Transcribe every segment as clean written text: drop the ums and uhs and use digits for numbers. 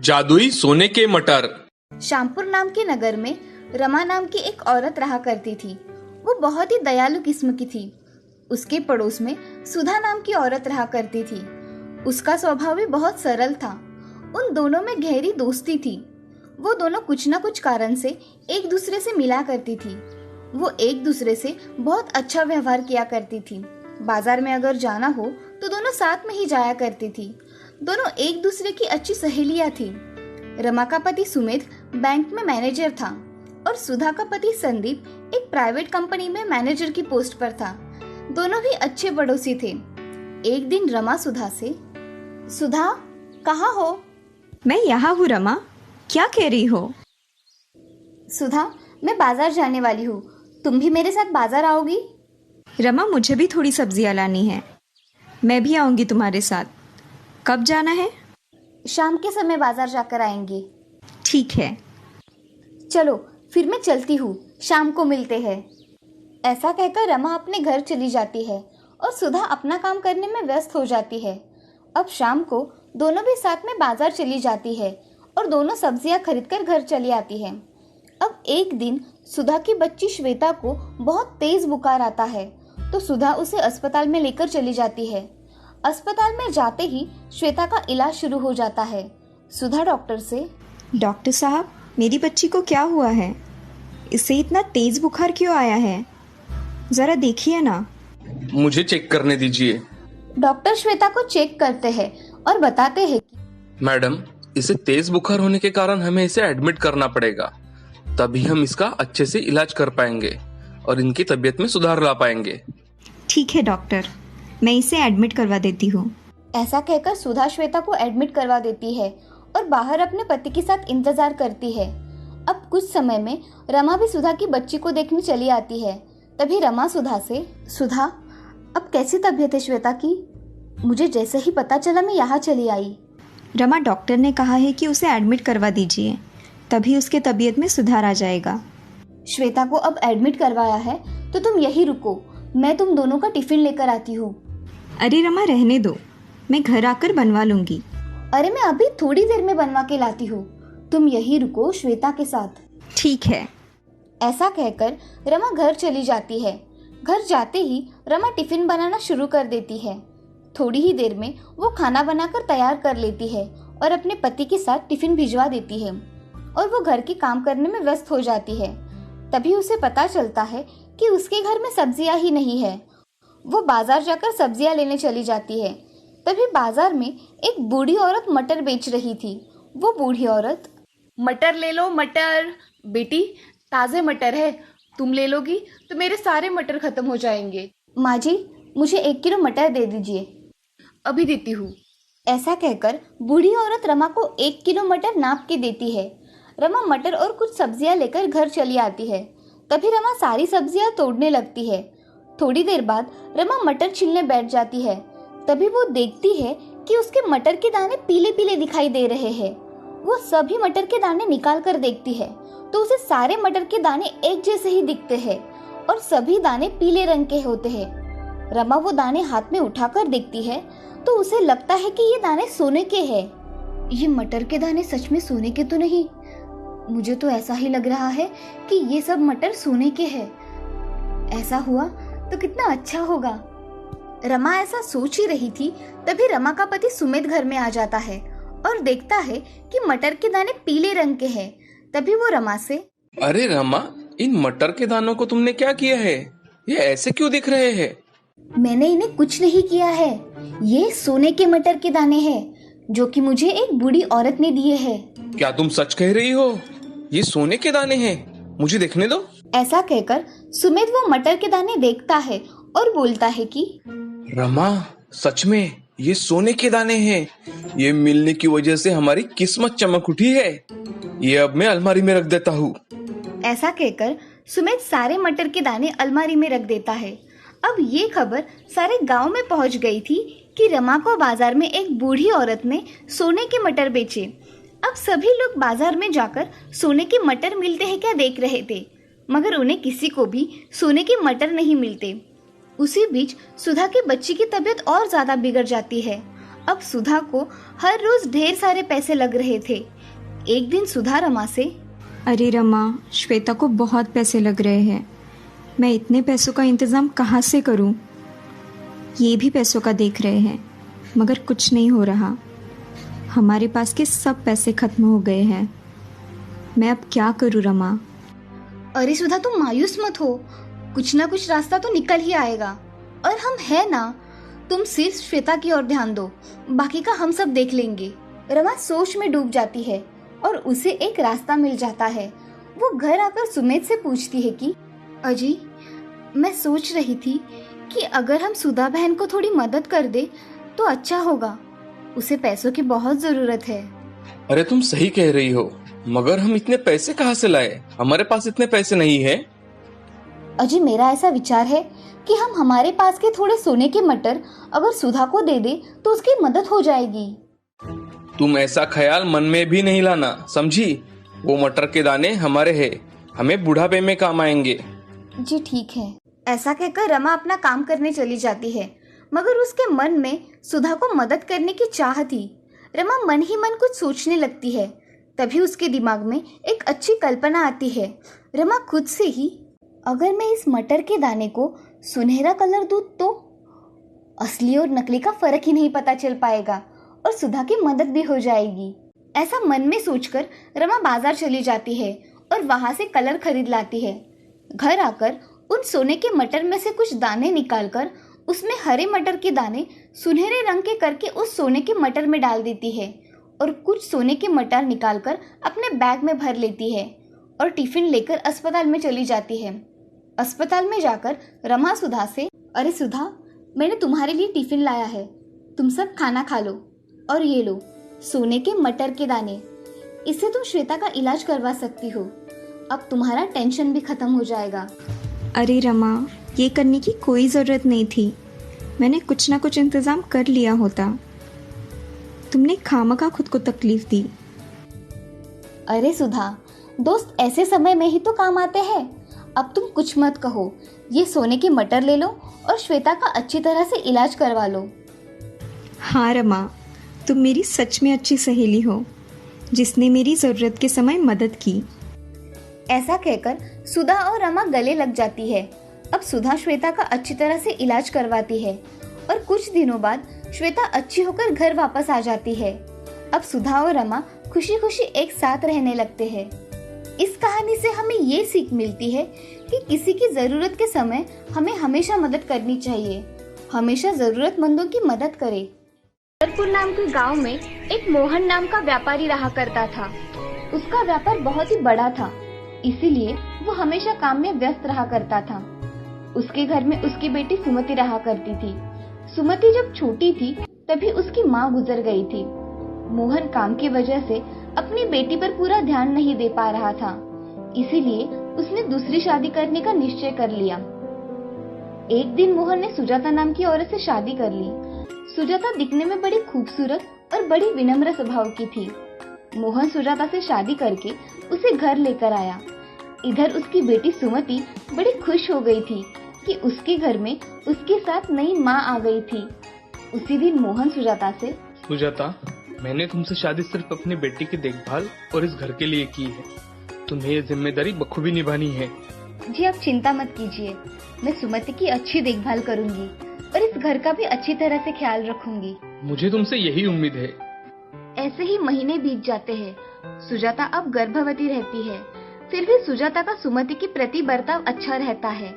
जादुई सोने के मटर। श्यामपुर नाम के नगर में रमा नाम की एक औरत रहा करती थी। वो बहुत ही दयालु किस्म की थी। उसके पड़ोस में सुधा नाम की औरत रहा करती थी। उसका स्वभाव भी बहुत सरल था। उन दोनों में गहरी दोस्ती थी। वो दोनों कुछ न कुछ कारण से एक दूसरे से मिला करती थी। वो एक दूसरे से बहुत अच्छा व्यवहार किया करती थी। बाजार में अगर जाना हो तो दोनों साथ में ही जाया करती थी। दोनों एक दूसरे की अच्छी सहेलियां थी। रमा का पति सुमित बैंक में मैनेजर था और सुधा का पति संदीप एक प्राइवेट कंपनी में मैनेजर की पोस्ट पर था। दोनों भी अच्छे पड़ोसी थे। एक दिन रमा सुधा से, सुधा कहाँ हो? मैं यहाँ हूँ रमा, क्या कह रही हो? सुधा, मैं बाजार जाने वाली हूँ, तुम भी मेरे साथ बाजार आओगी? रमा, मुझे भी थोड़ी सब्जियाँ लानी है, मैं भी आऊँगी तुम्हारे साथ। कब जाना है? शाम के समय बाजार जाकर आएंगे। ठीक है। चलो फिर मैं चलती हूँ, शाम को मिलते हैं। ऐसा कहकर रमा अपने घर चली जाती है और सुधा अपना काम करने में व्यस्त हो जाती है। अब शाम को दोनों भी साथ में बाजार चली जाती है और दोनों सब्जियां खरीदकर घर चली आती है। अब एक दिन सुधा की बच्ची श्वेता को बहुत तेज बुखार आता है तो सुधा उसे अस्पताल में लेकर चली जाती है। अस्पताल में जाते ही श्वेता का इलाज शुरू हो जाता है। सुधा डॉक्टर से, डॉक्टर साहब, मेरी बच्ची को क्या हुआ है? इसे इतना तेज बुखार क्यों आया है? जरा देखिए ना। मुझे चेक करने दीजिए। डॉक्टर श्वेता को चेक करते हैं और बताते हैं कि मैडम, इसे तेज बुखार होने के कारण हमें इसे एडमिट करना पड़ेगा, तभी हम इसका अच्छे से इलाज कर पाएंगे और इनकी तबीयत में सुधार ला पाएंगे। ठीक है डॉक्टर, मैं इसे एडमिट करवा देती हूँ। ऐसा कहकर सुधा श्वेता को एडमिट करवा देती है और बाहर अपने पति के साथ इंतजार करती है। अब कुछ समय में रमा भी सुधा की बच्ची को देखने चली आती है। तभी रमा सुधा से, सुधा, अब कैसी तबीयत है श्वेता की? मुझे जैसे ही पता चला मैं यहाँ चली आई। रमा, डॉक्टर ने कहा है कि उसे एडमिट करवा दीजिए, तभी उसके तबीयत में सुधार आ जाएगा। श्वेता को अब एडमिट करवाया है तो तुम यही रुको, मैं तुम दोनों का टिफिन लेकर आती हूँ। अरे रमा, रहने दो, मैं घर आकर बनवा लूंगी। अरे मैं अभी थोड़ी देर में बनवा के लाती हूँ, तुम यही रुको श्वेता के साथ। ठीक है। ऐसा कहकर रमा घर चली जाती है। घर जाते ही रमा टिफिन बनाना शुरू कर देती है। थोड़ी ही देर में वो खाना बनाकर तैयार कर लेती है और अपने पति के साथ टिफिन भिजवा देती है और वो घर के काम करने में व्यस्त हो जाती है। तभी उसे पता चलता है कि उसके घर में सब्जियां ही नहीं है। वो बाजार जाकर सब्जियां लेने चली जाती है। तभी बाजार में एक बूढ़ी औरत मटर बेच रही थी। वो बूढ़ी औरत, मटर ले लो मटर। बेटी, ताज़े मटर है, तुम ले लोगी तो मेरे सारे मटर खत्म हो जाएंगे। माँ जी, मुझे 1 किलो मटर दे दीजिए। अभी देती हूँ। ऐसा कहकर बूढ़ी औरत रमा को 1 किलो मटर नाप के देती है। रमा मटर और कुछ सब्जियां लेकर घर चली आती है। तभी रमा सारी सब्जियां तोड़ने लगती है। थोड़ी देर बाद रमा मटर छीलने बैठ जाती है। तभी वो देखती है कि उसके मटर के दाने पीले पीले दिखाई दे रहे हैं। वो सभी मटर के दाने निकाल कर देखती है तो उसे सारे मटर के दाने एक जैसे ही दिखते हैं और सभी दाने पीले रंग के होते हैं। रमा वो दाने हाथ में उठाकर देखती है तो उसे लगता है कि ये दाने सोने के हैं। ये मटर के दाने सच में सोने के तो नहीं, मुझे तो ऐसा ही लग रहा है कि ये सब मटर सोने के हैं। ऐसा हुआ तो कितना अच्छा होगा। रमा ऐसा सोच ही रही थी तभी रमा का पति सुमित घर में आ जाता है और देखता है कि मटर के दाने पीले रंग के हैं। तभी वो रमा से, अरे रमा, इन मटर के दानों को तुमने क्या किया है? ये ऐसे क्यों दिख रहे हैं? मैंने इन्हें कुछ नहीं किया है, ये सोने के मटर के दाने हैं जो कि मुझे एक बूढ़ी औरत ने दिए हैं। क्या तुम सच कह रही हो? ये सोने के दाने हैं, मुझे देखने दो। ऐसा कहकर सुमित वो मटर के दाने देखता है और बोलता है कि रमा, सच में ये सोने के दाने हैं। ये मिलने की वजह से हमारी किस्मत चमक उठी है। ये अब मैं अलमारी में रख देता हूँ। ऐसा कहकर सुमित सारे मटर के दाने अलमारी में रख देता है। अब ये खबर सारे गांव में पहुंच गई थी कि रमा को बाजार में एक बूढ़ी औरत ने सोने के मटर बेचे। अब सभी लोग बाजार में जाकर सोने के मटर मिलते हैं क्या देख रहे थे, मगर उन्हें किसी को भी सोने के मटर नहीं मिलते। उसी बीच सुधा की बच्ची की तबीयत और ज्यादा बिगड़ जाती है। अब सुधा को हर रोज ढेर सारे पैसे लग रहे थे। एक दिन सुधा रमा से, अरे रमा, श्वेता को बहुत पैसे लग रहे हैं, मैं इतने पैसों का इंतज़ाम कहाँ से करूँ? ये भी पैसों का देख रहे हैं मगर कुछ नहीं हो रहा। हमारे पास के सब पैसे खत्म हो गए हैं, मैं अब क्या करूँ रमा? अरे सुधा तुम मायूस मत हो, कुछ ना कुछ रास्ता तो निकल ही आएगा। और हम है ना, तुम सिर्फ श्वेता की ओर ध्यान दो, बाकी का हम सब देख लेंगे। रमा सोच में डूब जाती है और उसे एक रास्ता मिल जाता है। वो घर आकर सुमित से पूछती है कि अजी, मैं सोच रही थी कि अगर हम सुधा बहन को थोड़ी मदद कर दे तो अच्छा होगा, उसे पैसों की बहुत जरूरत है। अरे तुम सही कह रही हो, मगर हम इतने पैसे कहाँ से लाए? हमारे पास इतने पैसे नहीं है। अजी मेरा ऐसा विचार है कि हम हमारे पास के थोड़े सोने के मटर अगर सुधा को दे दे तो उसकी मदद हो जाएगी। तुम ऐसा ख्याल मन में भी नहीं लाना, समझी? वो मटर के दाने हमारे हैं, हमें बुढ़ापे में काम आएंगे। जी ठीक है। ऐसा कहकर रमा अपना काम करने चली जाती है, मगर उसके मन में सुधा को मदद करने की चाह थी। रमा मन ही मन कुछ सोचने लगती है। तभी उसके दिमाग में एक अच्छी कल्पना आती है। रमा खुद से ही, अगर मैं इस मटर के दाने को सुनहरा कलर दूं तो असली और नकली का फर्क ही नहीं पता चल पाएगा और सुधा की मदद भी हो जाएगी। ऐसा मन में सोचकर रमा बाजार चली जाती है और वहां से कलर खरीद लाती है। घर आकर उन सोने के मटर में से कुछ दाने निकालकर उसमें हरे मटर के दाने सुनहरे रंग के करके उस सोने के मटर में डाल देती है और कुछ सोने के मटर निकालकर अपने बैग में भर लेती है और टिफिन लेकर अस्पताल में चली जाती है। अस्पताल में जाकर रमा सुधा से, अरे सुधा, मैंने तुम्हारे लिए टिफिन लाया है, तुम सब खाना खा लो। और ये लो सोने के मटर के दाने, इससे तुम श्वेता का इलाज करवा सकती हो। अब तुम्हारा टेंशन भी खत्म हो जाएगा। अरे रमा, ये करने की कोई ज़रूरत नहीं थी, मैंने कुछ ना कुछ इंतज़ाम कर लिया होता। तुमने खामखा खुद को तकलीफ दी। अरे सुधा, दोस्त ऐसे समय में ही तो काम आते हैं। अब तुम कुछ मत कहो, ये सोने के मटर ले लो और श्वेता का अच्छी तरह से इलाज करवा लो। हाँ रमा, तुम मेरी सच में अच्छी सहेली हो जिसने मेरी ज़रूरत के समय मदद की। ऐसा कहकर सुधा और रमा गले लग जाती है। अब सुधा श्वेता का अच्छी तरह से इलाज करवाती है और कुछ दिनों बाद श्वेता अच्छी होकर घर वापस आ जाती है। अब सुधा और रमा खुशी खुशी एक साथ रहने लगते हैं। इस कहानी से हमें ये सीख मिलती है कि किसी की जरूरत के समय हमें हमेशा मदद करनी चाहिए, हमेशा जरूरतमंदों की मदद करें। जबलपुर नाम के गांव में एक मोहन नाम का व्यापारी रहा करता था। उसका व्यापार बहुत ही बड़ा था, इसीलिए वो हमेशा काम में व्यस्त रहा करता था। उसके घर में उसकी बेटी सुमति रहा करती थी। सुमति जब छोटी थी तभी उसकी माँ गुजर गई थी। मोहन काम की वजह से अपनी बेटी पर पूरा ध्यान नहीं दे पा रहा था, इसीलिए उसने दूसरी शादी करने का निश्चय कर लिया। एक दिन मोहन ने सुजाता नाम की औरत से शादी कर ली। सुजाता दिखने में बड़ी खूबसूरत और बड़ी विनम्र स्वभाव की थी। मोहन सुजाता से शादी करके उसे घर लेकर आया। इधर उसकी बेटी सुमति बड़ी खुश हो गई थी कि उसके घर में उसके साथ नई माँ आ गई थी। उसी दिन मोहन सुजाता से, सुजाता, मैंने तुमसे शादी सिर्फ अपनी बेटी की देखभाल और इस घर के लिए की है, तुम्हें ये जिम्मेदारी बखूबी निभानी है। जी आप चिंता मत कीजिए, मैं सुमति की अच्छी देखभाल करूंगी और इस घर का भी अच्छी तरह से ख्याल रखूंगी। मुझे तुमसे यही उम्मीद है। ऐसे ही महीने बीत जाते हैं। सुजाता अब गर्भवती रहती है, फिर भी सुजाता का सुमति के प्रति बर्ताव अच्छा रहता है।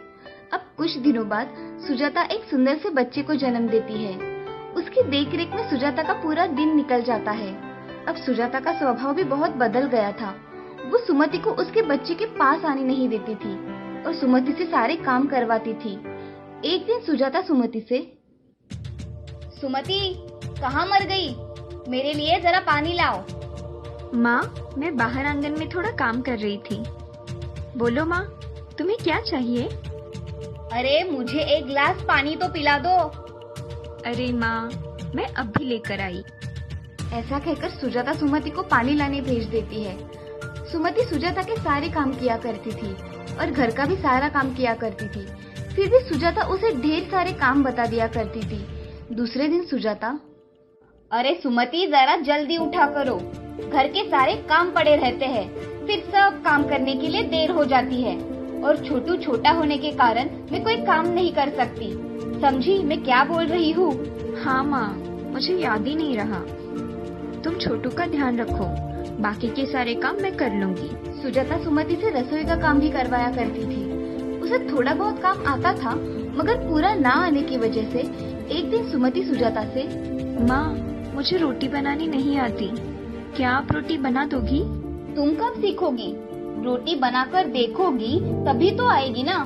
अब कुछ दिनों बाद सुजाता एक सुंदर से बच्चे को जन्म देती है। उसकी देखरेख में सुजाता का पूरा दिन निकल जाता है। अब सुजाता का स्वभाव भी बहुत बदल गया था। वो सुमति को उसके बच्चे के पास आने नहीं देती थी और सुमति से सारे काम करवाती थी। एक दिन सुजाता सुमति से, सुमति कहाँ मर गई? मेरे लिए जरा पानी लाओ। माँ, मैं बाहर आंगन में थोड़ा काम कर रही थी। बोलो माँ, तुम्हें क्या चाहिए? अरे मुझे एक गिलास पानी तो पिला दो। अरे माँ, मैं अभी लेकर आई। ऐसा कहकर सुजाता सुमति को पानी लाने भेज देती है। सुमति सुजाता के सारे काम किया करती थी और घर का भी सारा काम किया करती थी। फिर भी सुजाता उसे ढेर सारे काम बता दिया करती थी। दूसरे दिन सुजाता, अरे सुमति, जरा जल्दी उठा करो, घर के सारे काम पड़े रहते हैं, फिर सब काम करने के लिए देर हो जाती है और छोटू छोटा होने के कारण मैं कोई काम नहीं कर सकती। समझी मैं क्या बोल रही हूँ? हाँ माँ, मुझे याद ही नहीं रहा। तुम छोटू का ध्यान रखो, बाकी के सारे काम मैं कर लूंगी। सुजाता सुमति से रसोई का काम भी करवाया करती थी। उसे थोड़ा बहुत काम आता था, मगर पूरा ना आने की वजह से एक दिन सुमति सुजाता से, माँ, मुझे रोटी बनानी नहीं आती, क्या आप रोटी बना दोगी? तुम कब सीखोगी? रोटी बनाकर देखोगी तभी तो आएगी ना।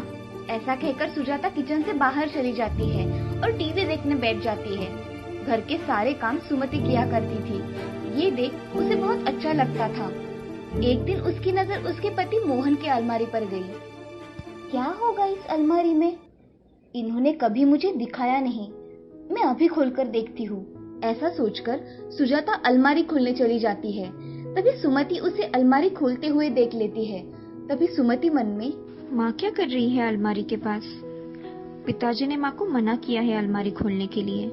ऐसा कहकर सुजाता किचन से बाहर चली जाती है और टीवी देखने बैठ जाती है। घर के सारे काम सुमति किया करती थी। ये देख उसे बहुत अच्छा लगता था। एक दिन उसकी नजर उसके पति मोहन के अलमारी पर गई। क्या होगा इस अलमारी में? इन्होंने कभी मुझे दिखाया नहीं, मैं अभी खोलकर देखती हूँ। ऐसा सोचकर सुजाता अलमारी खोलने चली जाती है। तभी सुमति उसे अलमारी खोलते हुए देख लेती है। तभी सुमति मन में, माँ क्या कर रही है अलमारी के पास? पिताजी ने माँ को मना किया है अलमारी खोलने के लिए।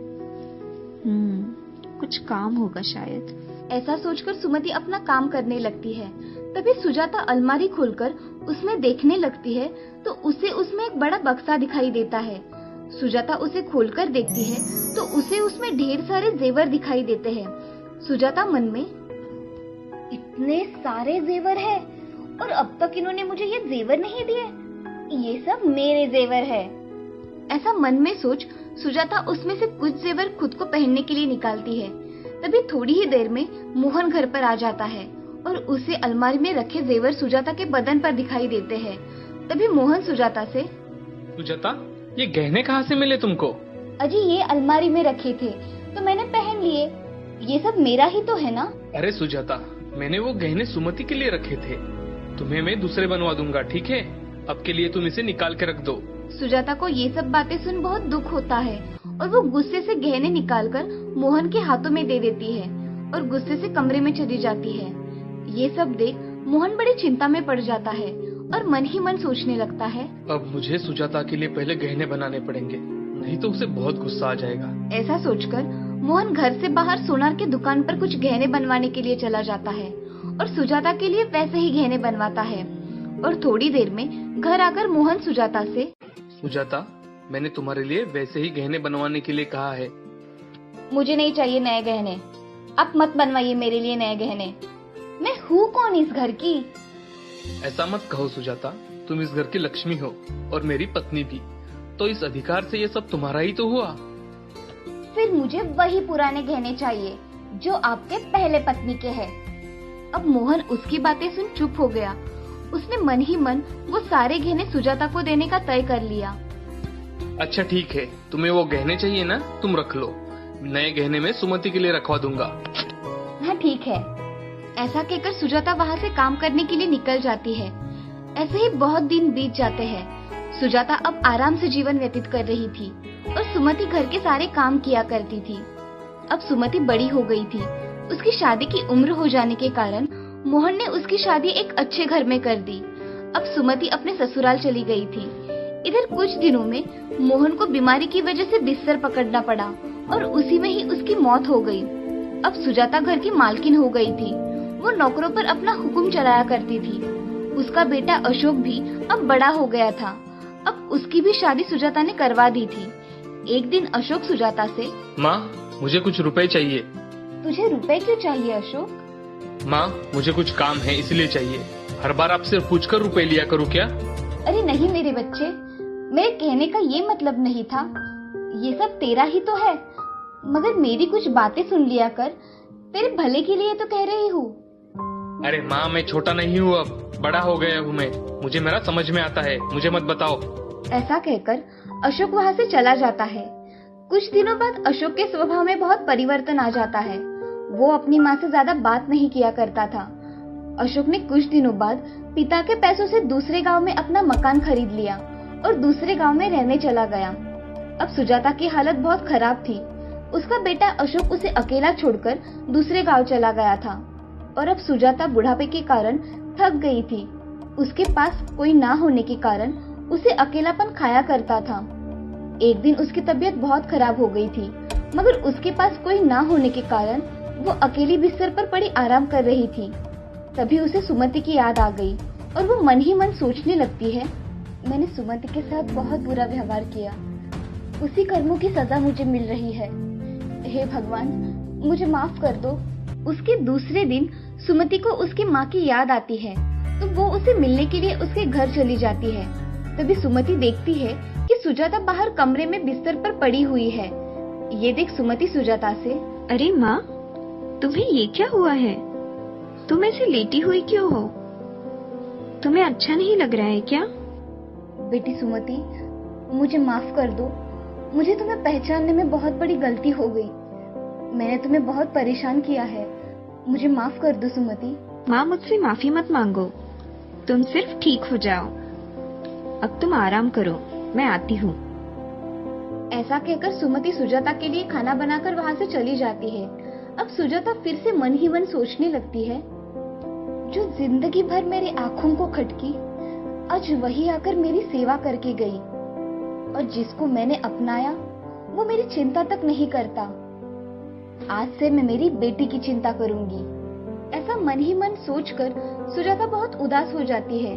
कुछ काम होगा शायद। ऐसा सोचकर सुमति अपना काम करने लगती है। तभी सुजाता अलमारी खोलकर उसमें देखने लगती है तो उसे उसमें एक बड़ा बक्सा दिखाई देता है। सुजाता उसे खोलकर देखती है तो उसे उसमें ढेर सारे जेवर दिखाई देते हैं। सुजाता मन में, इतने सारे जेवर है और अब तक इन्होंने मुझे ये जेवर नहीं दिए, ये सब मेरे जेवर है। ऐसा मन में सोच सुजाता उसमें से कुछ जेवर खुद को पहनने के लिए निकालती है। तभी थोड़ी ही देर में मोहन घर पर आ जाता है और उसे अलमारी में रखे जेवर सुजाता के बदन पर दिखाई देते हैं। तभी मोहन सुजाता से, सुजाता, ये गहने कहाँ से मिले तुमको? अजी ये अलमारी में रखे थे तो मैंने पहन लिए, ये सब मेरा ही तो है ना। अरे सुजाता, मैंने वो गहने सुमति के लिए रखे थे, तुम्हें मैं दूसरे बनवा दूंगा, ठीक है? अब के लिए तुम इसे निकाल के रख दो। सुजाता को ये सब बातें सुन बहुत दुख होता है और वो गुस्से से गहने निकालकर मोहन के हाथों में दे देती है और गुस्से से कमरे में चली जाती है। ये सब देख मोहन बड़ी चिंता में पड़ जाता है और मन ही मन सोचने लगता है, अब मुझे सुजाता के लिए पहले गहने बनाने पड़ेंगे, नहीं तो उसे बहुत गुस्सा आ जाएगा। ऐसा सोचकर मोहन घर से बाहर सोनार की दुकान पर कुछ गहने बनवाने के लिए चला जाता है और सुजाता के लिए वैसे ही गहने बनवाता है। और थोड़ी देर में घर आकर मोहन सुजाता से, सुजाता, मैंने तुम्हारे लिए वैसे ही गहने बनवाने के लिए कहा है। मुझे नहीं चाहिए नए गहने, आप मत बनवाइए मेरे लिए नए गहने। मैं हूँ कौन इस घर की? ऐसा मत कहो सुजाता, तुम इस घर की लक्ष्मी हो और मेरी पत्नी भी, तो इस अधिकार से ये सब तुम्हारा ही तो हुआ। फिर मुझे वही पुराने गहने चाहिए जो आपके पहले पत्नी के हैं। अब मोहन उसकी बातें सुन चुप हो गया। उसने मन ही मन वो सारे गहने सुजाता को देने का तय कर लिया। अच्छा ठीक है, तुम्हें वो गहने चाहिए ना, तुम रख लो, नए गहने में सुमति के लिए रखवा दूंगा। हाँ ठीक है। ऐसा कहकर सुजाता वहाँ से काम करने के लिए निकल जाती है। ऐसे ही बहुत दिन बीत जाते हैं। सुजाता अब आराम से जीवन व्यतीत कर रही थी और सुमति घर के सारे काम किया करती थी। अब सुमति बड़ी हो गई थी। उसकी शादी की उम्र हो जाने के कारण मोहन ने उसकी शादी एक अच्छे घर में कर दी। अब सुमति अपने ससुराल चली गई थी। इधर कुछ दिनों में मोहन को बीमारी की वजह से बिस्तर पकड़ना पड़ा और उसी में ही उसकी मौत हो गई। अब सुजाता घर की मालकिन हो गई थी। वो नौकरों पर अपना हुक्म चलाया करती थी। उसका बेटा अशोक भी अब बड़ा हो गया था। अब उसकी भी शादी सुजाता ने करवा दी थी। एक दिन अशोक सुजाता से, माँ, मुझे कुछ रुपए चाहिए। तुझे रुपए क्यों चाहिए अशोक? माँ, मुझे कुछ काम है इसलिए चाहिए। हर बार आपसे पूछकर रुपए लिया करूँ क्या? अरे नहीं मेरे बच्चे, मेरे कहने का ये मतलब नहीं था। ये सब तेरा ही तो है, मगर मेरी कुछ बातें सुन लिया कर, तेरे भले के लिए तो कह रही हूँ। अरे माँ, मैं छोटा नहीं हूँ, अब बड़ा हो गया हूँ मैं, मुझे मेरा समझ में आता है, मुझे मत बताओ। ऐसा कहकर अशोक वहाँ से चला जाता है। कुछ दिनों बाद अशोक के स्वभाव में बहुत परिवर्तन आ जाता है। वो अपनी माँ से ज्यादा बात नहीं किया करता था। अशोक ने कुछ दिनों बाद पिता के पैसों से दूसरे गांव में अपना मकान खरीद लिया और दूसरे गांव में रहने चला गया। अब सुजाता की हालत बहुत खराब थी। उसका बेटा अशोक उसे अकेला छोड़कर दूसरे गांव चला गया था और अब सुजाता बुढ़ापे के कारण थक गई थी। उसके पास कोई ना होने के कारण उसे अकेलापन खाया करता था। एक दिन उसकी तबीयत बहुत खराब हो गई थी मगर उसके पास कोई ना होने के कारण वो अकेली बिस्तर पर पड़ी आराम कर रही थी। तभी उसे सुमति की याद आ गई और वो मन ही मन सोचने लगती है, मैंने सुमति के साथ बहुत बुरा व्यवहार किया, उसी कर्मों की सजा मुझे मिल रही है। हे भगवान, मुझे माफ कर दो। उसके दूसरे दिन सुमति को उसकी माँ की याद आती है तो वो उसे मिलने के लिए उसके घर चली जाती है। तभी सुमति देखती है कि सुजाता बाहर कमरे में बिस्तर पर पड़ी हुई है। ये देख सुमति सुजाता से, अरे माँ, तुम्हें ये क्या हुआ है? तुम ऐसे लेटी हुई क्यों हो? तुम्हें अच्छा नहीं लग रहा है क्या? बेटी सुमति, मुझे माफ कर दो। मुझे तुम्हें पहचानने में बहुत बड़ी गलती हो गई। मैंने तुम्हें बहुत परेशान किया है। मुझे माफ कर दो सुमति। माँ, मुझसे माफी मत मांगो, तुम सिर्फ ठीक हो जाओ। अब तुम आराम करो, मैं आती हूँ। ऐसा कहकर सुमति सुजाता के लिए खाना बनाकर वहाँ से चली जाती है। अब सुजाता फिर से मन ही मन सोचने लगती है, जो जिंदगी भर मेरी आंखों को खटकी, आज वही आकर मेरी सेवा करके गई, और जिसको मैंने अपनाया वो मेरी चिंता तक नहीं करता। आज से मैं मेरी बेटी की चिंता करूंगी। ऐसा मन ही मन सोचकर सुजाता बहुत उदास हो जाती है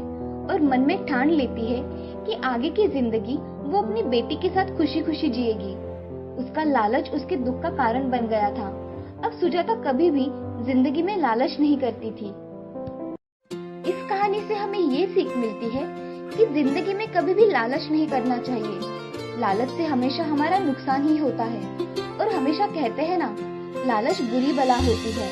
और मन में ठान लेती है कि आगे की जिंदगी वो अपनी बेटी के साथ खुशी खुशी जिएगी। उसका लालच उसके दुख का कारण बन गया था। अब सुजाता कभी भी जिंदगी में लालच नहीं करती थी। इस कहानी से हमें ये सीख मिलती है कि जिंदगी में कभी भी लालच नहीं करना चाहिए। लालच से हमेशा हमारा नुकसान ही होता है, और हमेशा कहते हैं ना, लालच बुरी बला होती है।